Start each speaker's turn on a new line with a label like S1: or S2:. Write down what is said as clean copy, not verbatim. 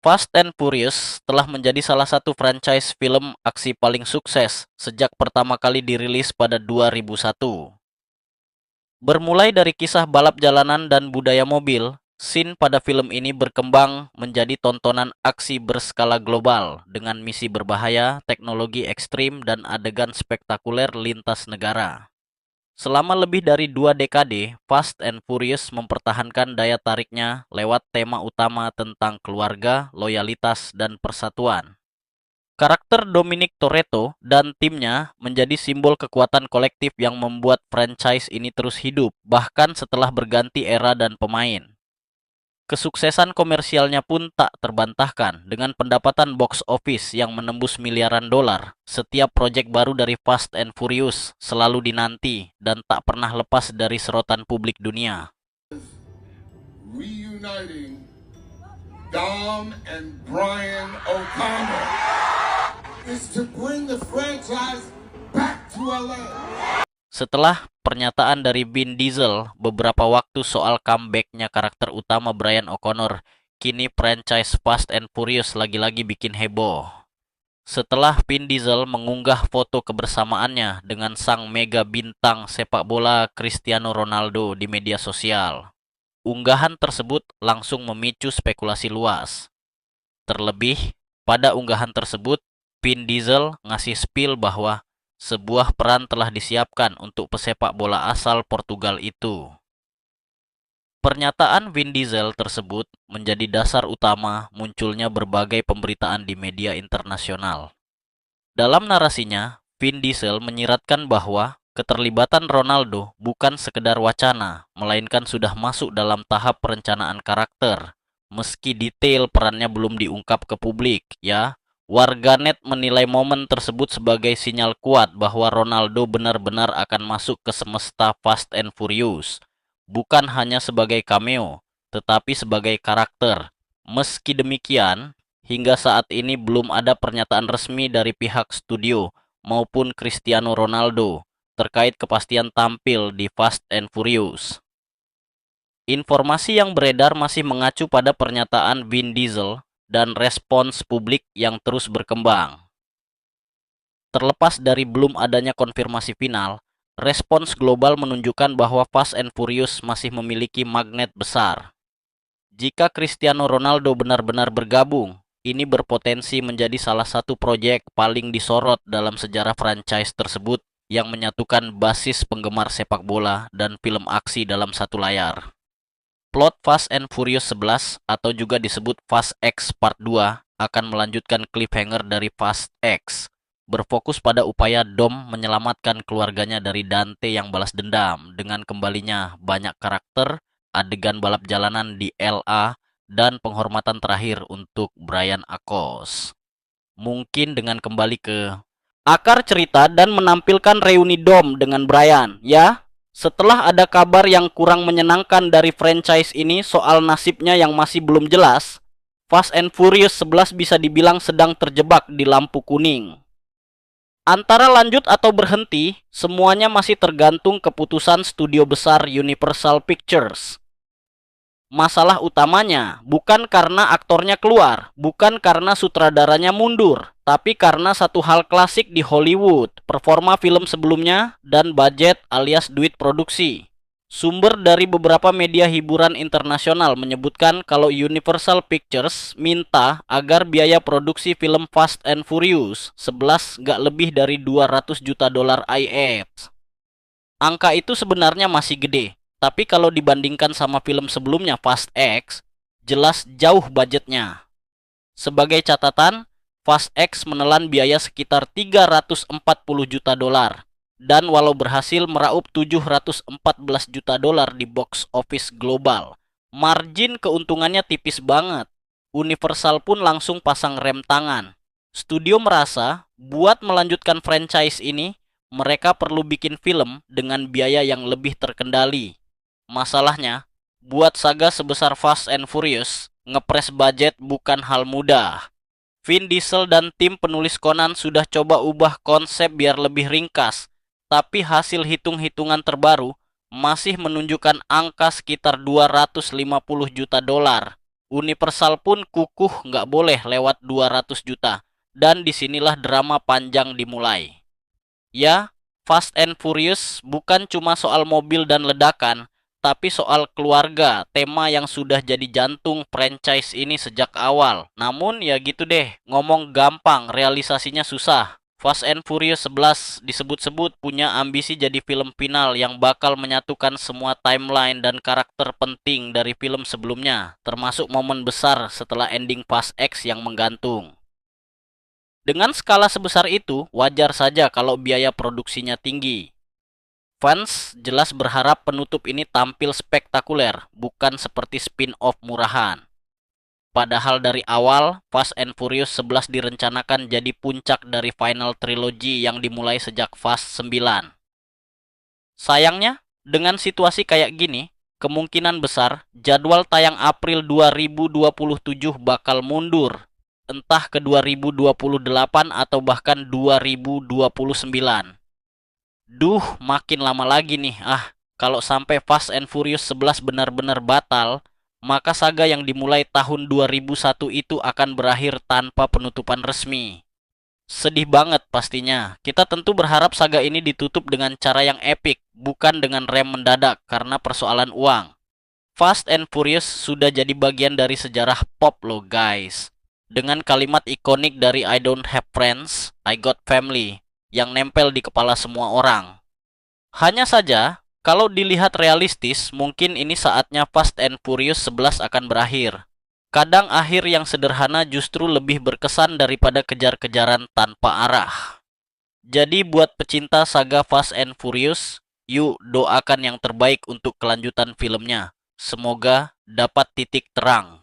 S1: Fast and Furious telah menjadi salah satu franchise film aksi paling sukses sejak pertama kali dirilis pada 2001. Bermulai dari kisah balap jalanan dan budaya mobil, scene pada film ini berkembang menjadi tontonan aksi berskala global dengan misi berbahaya, teknologi ekstrim, dan adegan spektakuler lintas negara. Selama lebih dari 2 dekade, Fast and Furious mempertahankan daya tariknya lewat tema utama tentang keluarga, loyalitas, dan persatuan. Karakter Dominic Toretto dan timnya menjadi simbol kekuatan kolektif yang membuat franchise ini terus hidup, bahkan setelah berganti era dan pemain. Kesuksesan komersialnya pun tak terbantahkan dengan pendapatan box office yang menembus miliaran dolar. Setiap proyek baru dari Fast and Furious selalu dinanti dan tak pernah lepas dari sorotan publik dunia.
S2: Reuniting Dom and Brian O'Connor is to bring the franchise back to LA.
S1: Setelah pernyataan dari Vin Diesel beberapa waktu soal comebacknya karakter utama Brian O'Connor, kini franchise Fast and Furious lagi-lagi bikin heboh. Setelah Vin Diesel mengunggah foto kebersamaannya dengan sang mega bintang sepak bola Cristiano Ronaldo di media sosial. Unggahan tersebut langsung memicu spekulasi luas. Terlebih, pada unggahan tersebut, Vin Diesel ngasih spill bahwa sebuah peran telah disiapkan untuk pesepak bola asal Portugal itu. Pernyataan Vin Diesel tersebut menjadi dasar utama munculnya berbagai pemberitaan di media internasional. Dalam narasinya, Vin Diesel menyiratkan bahwa keterlibatan Ronaldo bukan sekedar wacana, melainkan sudah masuk dalam tahap perencanaan karakter. Meski detail perannya belum diungkap ke publik, ya. Warganet menilai momen tersebut sebagai sinyal kuat bahwa Ronaldo benar-benar akan masuk ke semesta Fast and Furious, bukan hanya sebagai cameo, tetapi sebagai karakter. Meski demikian, hingga saat ini belum ada pernyataan resmi dari pihak studio maupun Cristiano Ronaldo terkait kepastian tampil di Fast and Furious. Informasi yang beredar masih mengacu pada pernyataan Vin Diesel dan respons publik yang terus berkembang. Terlepas dari belum adanya konfirmasi final, respons global menunjukkan bahwa Fast and Furious masih memiliki magnet besar. Jika Cristiano Ronaldo benar-benar bergabung, ini berpotensi menjadi salah satu proyek paling disorot dalam sejarah franchise tersebut yang menyatukan basis penggemar sepak bola dan film aksi dalam satu layar. Plot Fast and Furious 11 atau juga disebut Fast X Part 2 akan melanjutkan cliffhanger dari Fast X, berfokus pada upaya Dom menyelamatkan keluarganya dari Dante yang balas dendam dengan kembalinya banyak karakter, adegan balap jalanan di LA, dan penghormatan terakhir untuk Brian Akos. Mungkin dengan kembali ke akar cerita dan menampilkan reuni Dom dengan Brian, ya. Setelah ada kabar yang kurang menyenangkan dari franchise ini soal nasibnya yang masih belum jelas, Fast and Furious 11 bisa dibilang sedang terjebak di lampu kuning. Antara lanjut atau berhenti, semuanya masih tergantung keputusan studio besar Universal Pictures. Masalah utamanya bukan karena aktornya keluar, bukan karena sutradaranya mundur, tapi karena satu hal klasik di Hollywood, performa film sebelumnya dan budget alias duit produksi. Sumber dari beberapa media hiburan internasional menyebutkan kalau Universal Pictures minta agar biaya produksi film Fast and Furious 11 gak lebih dari 200 juta dolar AS. Angka itu sebenarnya masih gede, tapi kalau dibandingkan sama film sebelumnya Fast X, jelas jauh budgetnya. Sebagai catatan, Fast X menelan biaya sekitar 340 juta dolar. Dan walau berhasil meraup 714 juta dolar di box office global, margin keuntungannya tipis banget. Universal pun langsung pasang rem tangan. Studio merasa buat melanjutkan franchise ini, mereka perlu bikin film dengan biaya yang lebih terkendali. Masalahnya, buat saga sebesar Fast and Furious, ngepres budget bukan hal mudah. Vin Diesel dan tim penulis Conan sudah coba ubah konsep biar lebih ringkas, tapi hasil hitung-hitungan terbaru masih menunjukkan angka sekitar 250 juta dolar Universal pun kukuh nggak boleh lewat 200 juta. Dan disinilah drama panjang dimulai. Ya, Fast and Furious bukan cuma soal mobil dan ledakan, tapi soal keluarga, tema yang sudah jadi jantung franchise ini sejak awal. Namun ya gitu deh, ngomong gampang, realisasinya susah. Fast and Furious 11 disebut-sebut punya ambisi jadi film final yang bakal menyatukan semua timeline dan karakter penting dari film sebelumnya, termasuk momen besar setelah ending Fast X yang menggantung. Dengan skala sebesar itu, wajar saja kalau biaya produksinya tinggi. Fans jelas berharap penutup ini tampil spektakuler, bukan seperti spin-off murahan. Padahal dari awal, Fast and Furious 11 direncanakan jadi puncak dari final trilogy yang dimulai sejak Fast 9. Sayangnya, dengan situasi kayak gini, kemungkinan besar jadwal tayang April 2027 bakal mundur, entah ke 2028 atau bahkan 2029. Duh, makin lama lagi nih. Kalau sampai Fast and Furious 11 benar-benar batal, maka saga yang dimulai tahun 2001 itu akan berakhir tanpa penutupan resmi. Sedih banget pastinya. Kita tentu berharap saga ini ditutup dengan cara yang epik, bukan dengan rem mendadak karena persoalan uang. Fast and Furious sudah jadi bagian dari sejarah pop loh guys. Dengan kalimat ikonik dari I don't have friends, I got family, yang nempel di kepala semua orang. Hanya saja, kalau dilihat realistis, mungkin ini saatnya Fast and Furious 11 akan berakhir. Kadang akhir yang sederhana justru lebih berkesan daripada kejar-kejaran tanpa arah. Jadi buat pecinta saga Fast and Furious, yuk doakan yang terbaik untuk kelanjutan filmnya. Semoga dapat titik terang.